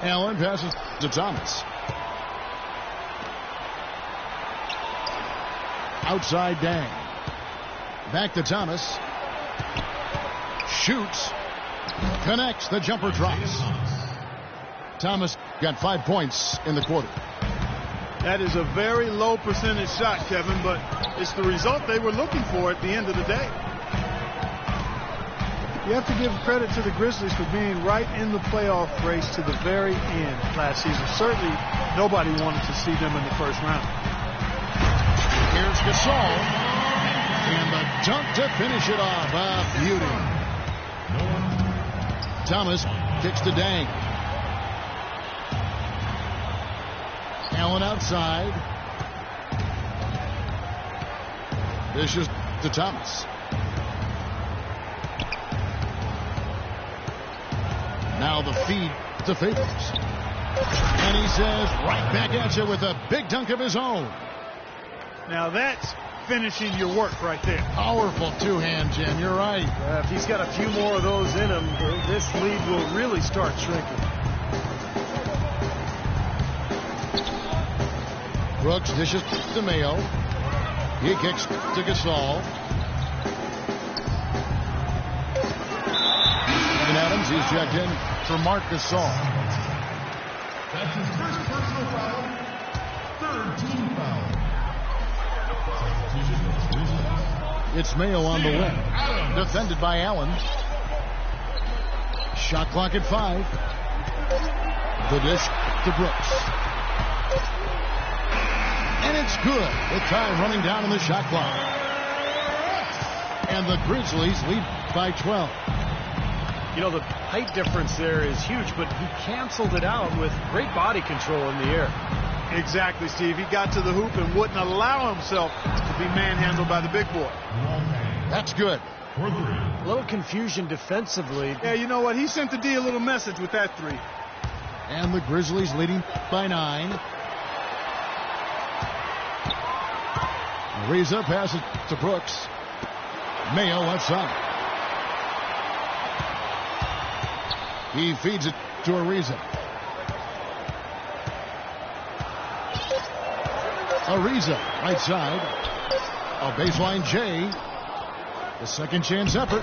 Allen passes to Thomas. Outside Dang. Back to Thomas. Shoots. Connects. The jumper drops. Thomas got 5 points in the quarter. That is a very low percentage shot, Kevin, but it's the result they were looking for at the end of the day. You have to give credit to the Grizzlies for being right in the playoff race to the very end last season. Certainly nobody wanted to see them in the first round. Here's Gasol. And the dunk to finish it off. A beauty. Thomas kicks to Dang. Allen outside. Dishes to Thomas. Now the feed to Favors. And he says right back at you with a big dunk of his own. Now that's finishing your work right there. Powerful two-hand, Jim. You're right. If he's got a few more of those in him, this lead will really start shrinking. Brooks dishes to Mayo. He kicks to Gasol. And Adams, he's checked in for Marc Gasol. That's his first personal foul. Third team foul. It's Mayo on the wing. Defended by Allen. Shot clock at 5. The dish to Brooks. And it's good with time running down on the shot clock. And the Grizzlies lead by 12. You know, the height difference there is huge, but he canceled it out with great body control in the air. Exactly, Steve. He got to the hoop and wouldn't allow himself to be manhandled by the big boy. That's good. A little confusion defensively. Yeah, you know what? He sent the D a little message with that three. And the Grizzlies leading by 9. Ariza passes to Brooks. Mayo outside. He feeds it to Ariza. Ariza, right side. A baseline J. The second chance effort.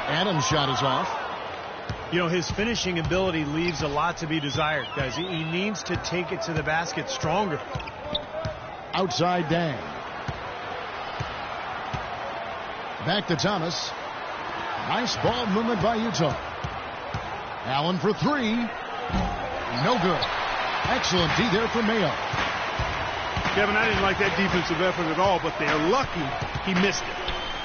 Adams' shot is off. You know, his finishing ability leaves a lot to be desired, guys. He needs to take it to the basket stronger. Outside Dang. Back to Thomas. Nice ball movement by Utah. Allen for 3. No good. Excellent D there for Mayo. Kevin, I didn't like that defensive effort at all, but they're lucky he missed it.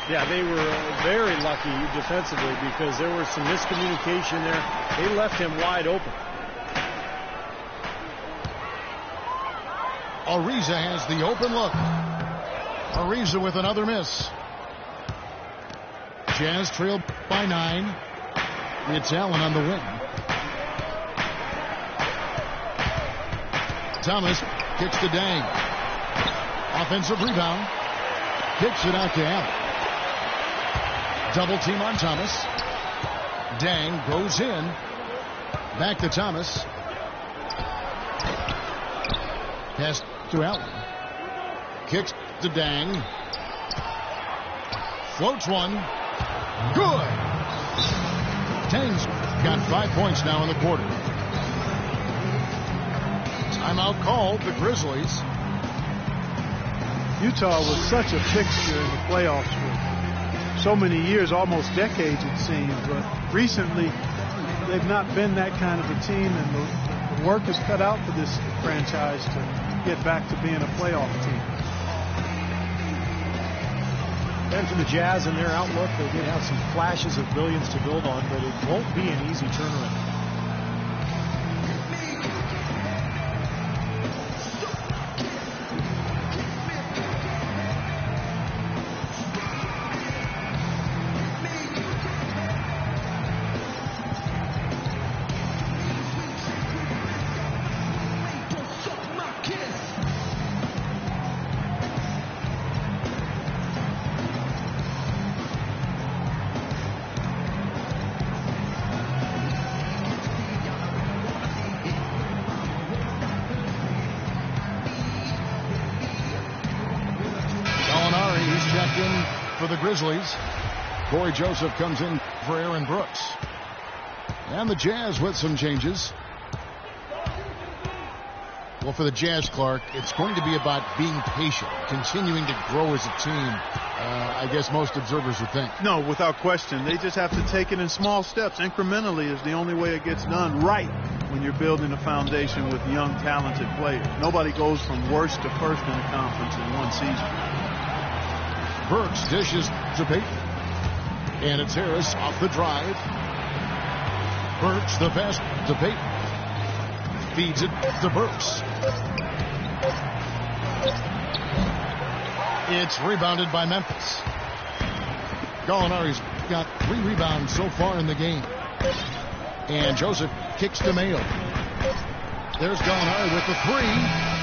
Yeah, they were very lucky defensively because there was some miscommunication there. They left him wide open. Ariza has the open look. Ariza with another miss. Jazz trailed by 9. It's Allen on the wing. Thomas kicks to Dang. Offensive rebound. Kicks it out to Allen. Double team on Thomas. Dang goes in. Back to Thomas. Pass to Allen. Kicks to Dang. Floats one. Good. Dang's got 5 points now in the quarter. Timeout called the Grizzlies. Utah was such a fixture in the playoffs for so many years, almost decades it seems, but recently they've not been that kind of a team, and the work is cut out for this franchise to get back to being a playoff team. And for the Jazz and their outlook, they did have some flashes of brilliance to build on, but it won't be an easy turnaround. the Grizzlies. Corey Joseph comes in for Aaron Brooks. And the Jazz with some changes. Well, for the Jazz, Clark, it's going to be about being patient, continuing to grow as a team. I guess most observers would think. No, without question. They just have to take it in small steps. Incrementally is the only way it gets done right when you're building a foundation with young, talented players. Nobody goes from worst to first in the conference in one season. Burks dishes to Payton. And it's Harris off the drive. Burks the pass to Payton. Feeds it to Burks. It's rebounded by Memphis. Gallinari's got 3 rebounds so far in the game. And Joseph kicks to Mayo. There's Gallinari with the 3.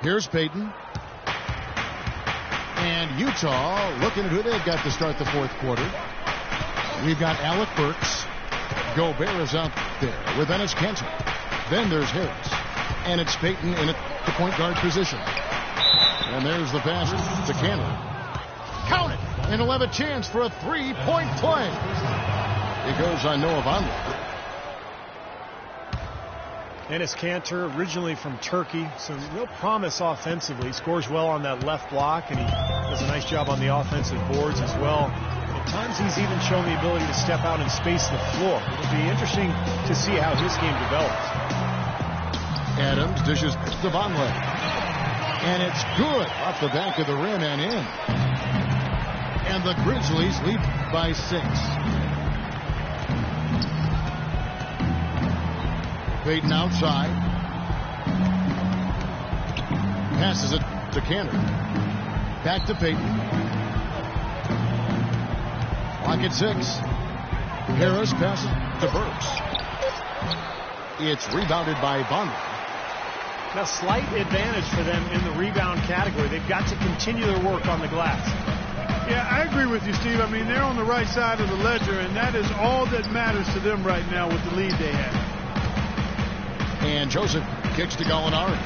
Here's Payton. And Utah looking at who they've got to start the fourth quarter. We've got Alec Burks. Gobert is out there with Enes Kanter. Then there's Harris. And it's Payton in the point guard position. And there's the pass to Kanter. Count it! And he'll have a chance for a 3-point play. It goes on Noah Vonleh. Enes Kanter, originally from Turkey, some real promise offensively. He scores well on that left block, and he does a nice job on the offensive boards as well. At times, he's even shown the ability to step out and space the floor. It'll be interesting to see how his game develops. Adams dishes to Vonleh. And it's good off the back of the rim and in. And the Grizzlies lead by 6. Payton outside. Passes it to Kanter. Back to Payton. Clock at 6. Harris passes to Burks. It's rebounded by Vonleh. A slight advantage for them in the rebound category. They've got to continue their work on the glass. Yeah, I agree with you, Steve. I mean, they're on the right side of the ledger, and that is all that matters to them right now with the lead they have. And Joseph kicks to Gallinari.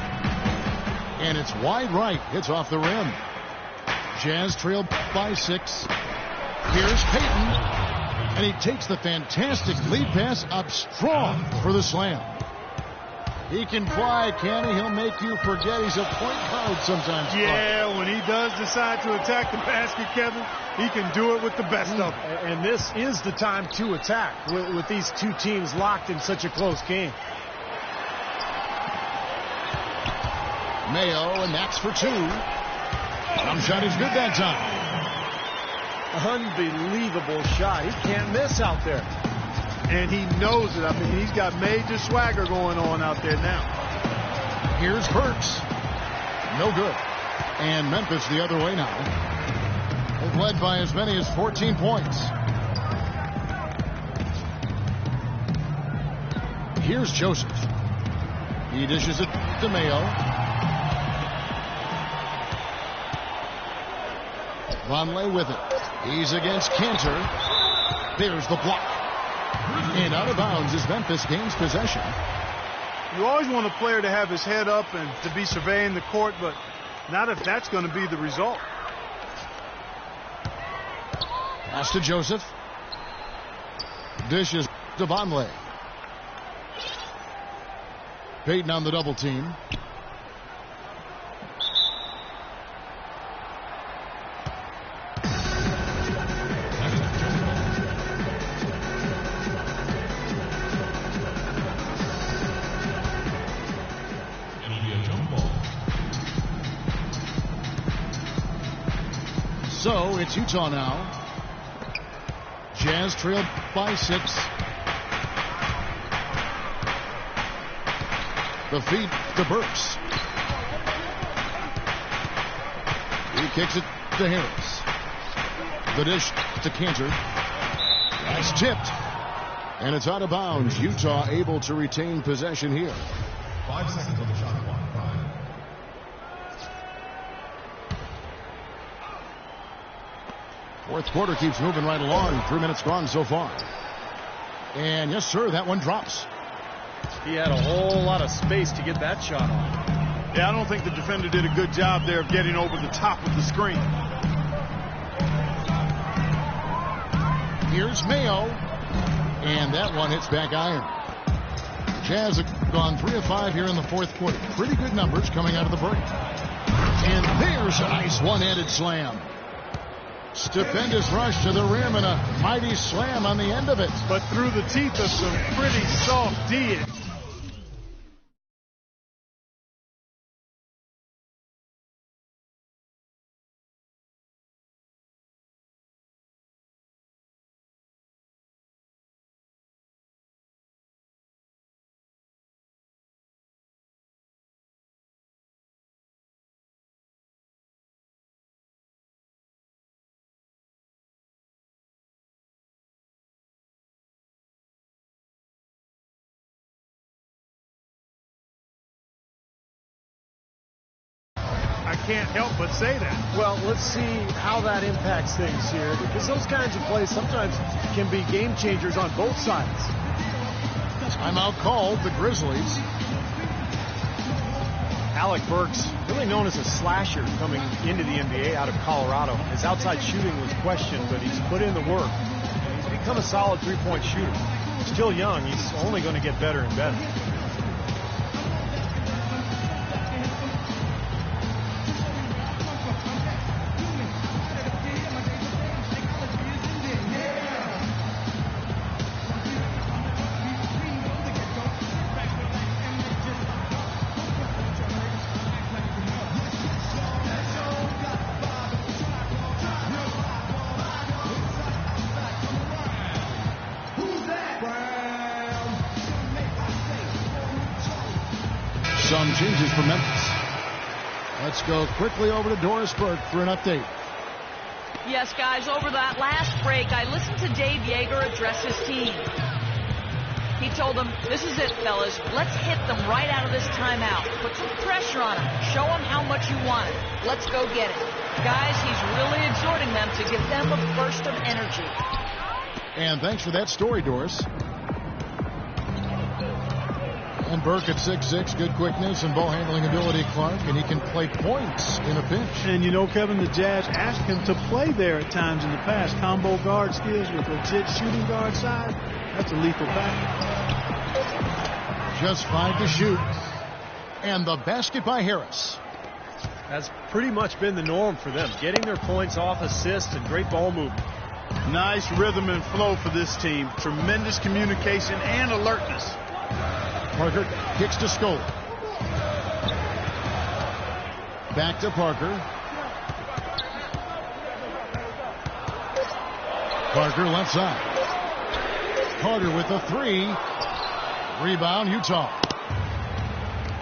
And it's wide right. It's off the rim. Jazz trailed by 6. Here's Payton. And he takes the fantastic lead pass up strong for the slam. He can fly, can he? He'll make you forget he's a point guard sometimes. Yeah, when he does decide to attack the basket, Kevin, he can do it with the best of them. And this is the time to attack with these two teams locked in such a close game. Mayo, and that's for 2. Jump shot is good that time. Unbelievable shot. He can't miss out there. And he knows it. I mean, he's got major swagger going on out there now. Here's Burks. No good. And Memphis the other way now. They've led by as many as 14 points. Here's Joseph. He dishes it to Mayo. Vonleh with it. He's against Kanter. There's the block. And out of bounds as Memphis gains possession. You always want a player to have his head up and to be surveying the court, but not if that's going to be the result. Pass to Joseph. Dishes to Vonleh. Payton on the double team. So it's Utah now. Jazz trailed by 6. The feed to Burks. He kicks it to Harris. The dish to Kanter. That's tipped. And it's out of bounds. Utah able to retain possession here. 5 seconds on the shot clock. 5. Fourth quarter keeps moving right along. 3 minutes gone so far. And yes, sir, that one drops. He had a whole lot of space to get that shot off. Yeah, I don't think the defender did a good job there of getting over the top of the screen. Here's Mayo. And that one hits back iron. Jazz have gone 3 of 5 here in the fourth quarter. Pretty good numbers coming out of the break. And there's a nice one-handed slam. Stupendous rush to the rim and a mighty slam on the end of it. But through the teeth of some pretty soft D. I can't help but say that. Well, let's see how that impacts things here, because those kinds of plays sometimes can be game changers on both sides. Timeout called the Grizzlies. Alec Burks, really known as a slasher coming into the NBA out of Colorado. His outside shooting was questioned, but he's put in the work. He's become a solid three-point shooter. Still young, he's only going to get better and better. Some changes for Memphis. Let's go quickly over to Doris Burke for an update. Yes, guys, over that last break, I listened to Dave Yeager address his team. He told them, this is it, fellas. Let's hit them right out of this timeout. Put some pressure on them. Show them how much you want it. Let's go get it. Guys, he's really exhorting them to give them a burst of energy. And thanks for that story, Doris. And Burke at 6'6", good quickness and ball handling ability, Clark, and he can play points in a pinch. And you know, Kevin, the Jazz asked him to play there at times in the past. Combo guard skills with legit shooting guard side. That's a lethal package. Just 5 to shoot. And the basket by Harris. That's pretty much been the norm for them, getting their points off assists and great ball movement. Nice rhythm and flow for this team. Tremendous communication and alertness. Parker kicks to Scola. Back to Parker. Parker left side. Carter with a 3. Rebound, Utah.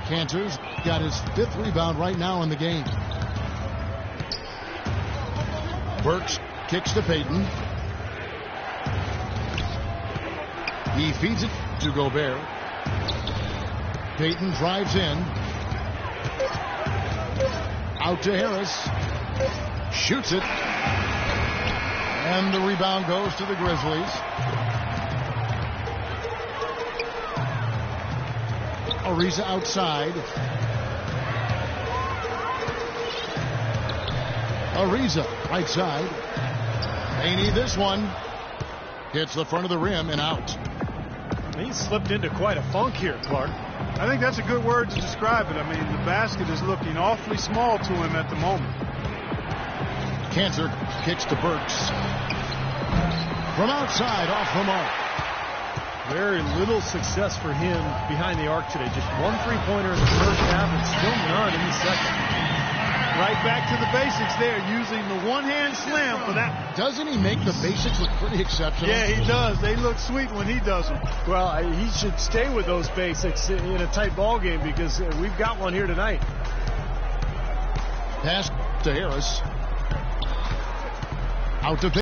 Cantor's got his 5th rebound right now in the game. Burks kicks to Payton. He feeds it to Gobert. Payton drives in. Out to Harris. Shoots it. And the rebound goes to the Grizzlies. Ariza outside. Ariza right side. They need this one. Hits the front of the rim and out. He slipped into quite a funk here, Clark. I think that's a good word to describe it. I mean, the basket is looking awfully small to him at the moment. Cantor kicks to Burks. From outside, off the mark. Very little success for him behind the arc today. Just 1 3-pointer in the first half and still none in the second. Right back to the basics there, using the one-hand slam for that. Doesn't he make the basics look pretty exceptional? Yeah, he does. They look sweet when he does them. Well, he should stay with those basics in a tight ball game because we've got one here tonight. Pass to Harris. Out to